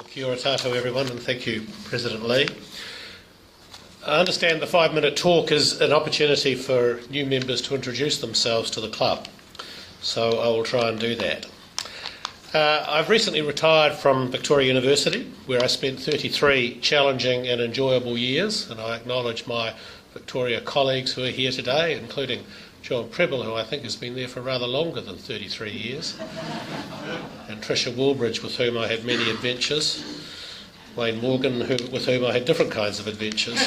Kia ora tātou everyone, and thank you, President Lee. I understand the 5-minute talk is an opportunity for new members to introduce themselves to the club, so I will try and do that. I've recently retired from Victoria University, where I spent 33 challenging and enjoyable years, and I acknowledge my Victoria colleagues who are here today, including John Prebble, who I think has been there for rather longer than 33 years, and Tricia Woolbridge, with whom I had many adventures, Wayne Morgan, with whom I had different kinds of adventures.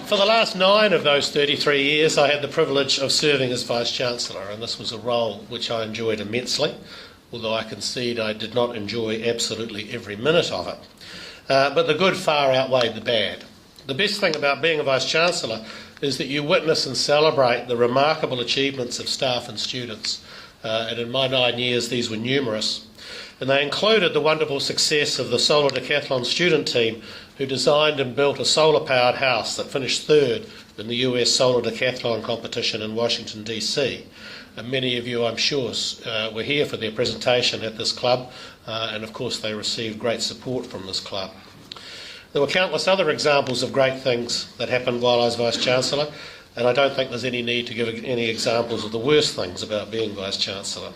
For the last 9 of those 33 years, I had the privilege of serving as Vice-Chancellor, and this was a role which I enjoyed immensely, although I concede I did not enjoy absolutely every minute of it. But the good far outweighed the bad. The best thing about being a Vice-Chancellor is that you witness and celebrate the remarkable achievements of staff and students. And in my 9 years, these were numerous. And they included the wonderful success of the solar decathlon student team, who designed and built a solar-powered house that finished 3rd in the US solar decathlon competition in Washington, DC. And many of you, I'm sure, were here for their presentation at this club, and of course they received great support from this club. There were countless other examples of great things that happened while I was Vice-Chancellor, and I don't think there's any need to give any examples of the worst things about being Vice-Chancellor.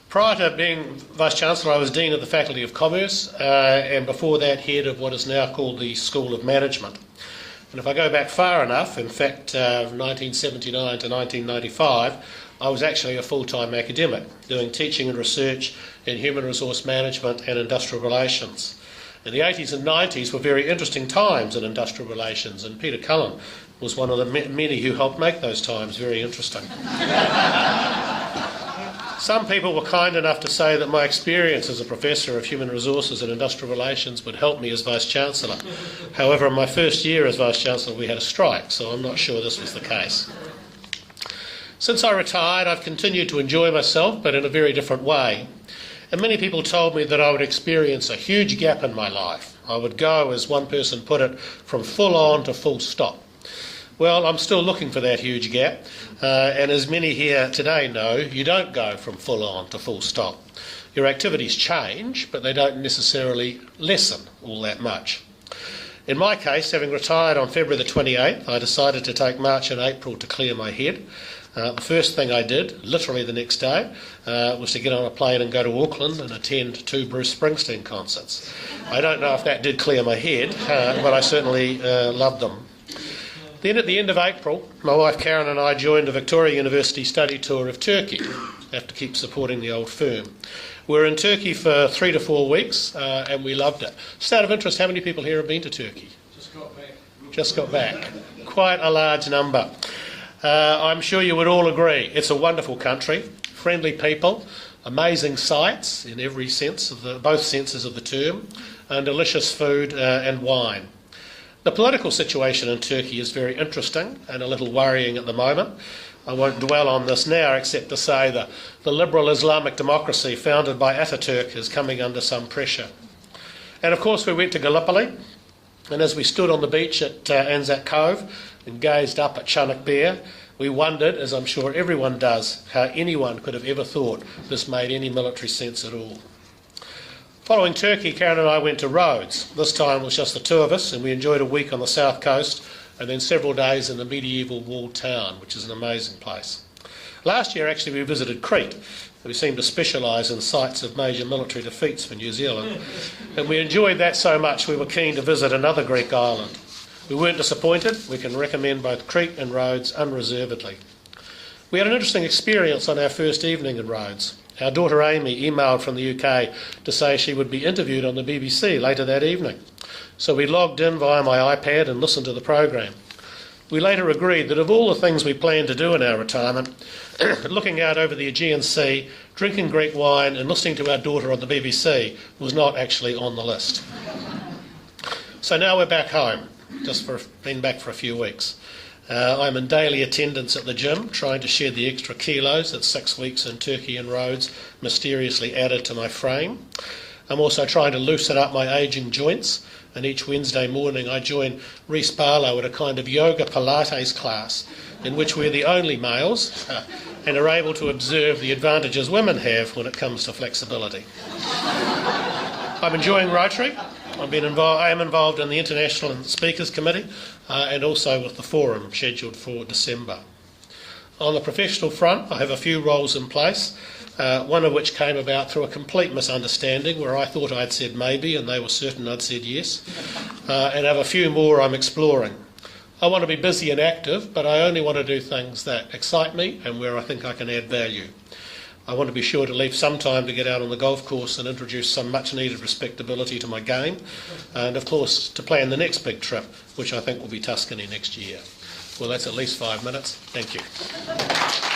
Prior to being Vice-Chancellor, I was Dean of the Faculty of Commerce, and before that, Head of what is now called the School of Management. And if I go back far enough, in fact, 1979 to 1995, I was actually a full-time academic, doing teaching and research in human resource management and industrial relations. And the 80s and 90s were very interesting times in industrial relations, and Peter Cullen was one of the many who helped make those times very interesting. Some people were kind enough to say that my experience as a Professor of Human Resources and Industrial Relations would help me as Vice-Chancellor. However, in my first year as Vice-Chancellor we had a strike, so I'm not sure this was the case. Since I retired, I've continued to enjoy myself, but in a very different way. And many people told me that I would experience a huge gap in my life. I would go, as one person put it, from full on to full stop. Well, I'm still looking for that huge gap, and as many here today know, you don't go from full on to full stop. Your activities change, but they don't necessarily lessen all that much. In my case, having retired on February the 28th, I decided to take March and April to clear my head. The first thing I did, literally the next day, was to get on a plane and go to Auckland and attend 2 Bruce Springsteen concerts. I don't know if that did clear my head, but I certainly loved them. Then at the end of April, my wife Karen and I joined a Victoria University study tour of Turkey. I have to keep supporting the old firm. We were in Turkey for 3 to 4 weeks, and we loved it. Just out of interest, how many people here have been to Turkey? Just got back. Quite a large number. I'm sure you would all agree. It's a wonderful country, friendly people, amazing sights in every sense of both senses of the term, and delicious food and wine. The political situation in Turkey is very interesting and a little worrying at the moment. I won't dwell on this now except to say that the liberal Islamic democracy founded by Ataturk is coming under some pressure. And of course we went to Gallipoli, and as we stood on the beach at Anzac Cove and gazed up at Chunuk Bair, we wondered, as I'm sure everyone does, how anyone could have ever thought this made any military sense at all. Following Turkey, Karen and I went to Rhodes. This time it was just the 2 of us, and we enjoyed a week on the south coast and then several days in the medieval walled town, which is an amazing place. Last year, actually, we visited Crete. We seem to specialise in sites of major military defeats for New Zealand, and we enjoyed that so much we were keen to visit another Greek island. We weren't disappointed. We can recommend both Crete and Rhodes unreservedly. We had an interesting experience on our first evening in Rhodes. Our daughter Amy emailed from the UK to say she would be interviewed on the BBC later that evening. So we logged in via my iPad and listened to the programme. We later agreed that of all the things we planned to do in our retirement, looking out over the Aegean Sea, drinking Greek wine and listening to our daughter on the BBC was not actually on the list. So now we're back home, been back for a few weeks. I'm in daily attendance at the gym, trying to shed the extra kilos that 6 weeks in Turkey and Rhodes mysteriously added to my frame. I'm also trying to loosen up my ageing joints, and each Wednesday morning I join Reece Barlow at a kind of yoga Pilates class in which we're the only males, and are able to observe the advantages women have when it comes to flexibility. I'm enjoying Rotary. I am involved in the International and Speakers Committee and also with the forum scheduled for December. On the professional front, I have a few roles in place, one of which came about through a complete misunderstanding where I thought I'd said maybe and they were certain I'd said yes, and I have a few more I'm exploring. I want to be busy and active, but I only want to do things that excite me and where I think I can add value. I want to be sure to leave some time to get out on the golf course and introduce some much needed respectability to my game, and of course to plan the next big trip, which I think will be Tuscany next year. Well, that's at least 5 minutes. Thank you.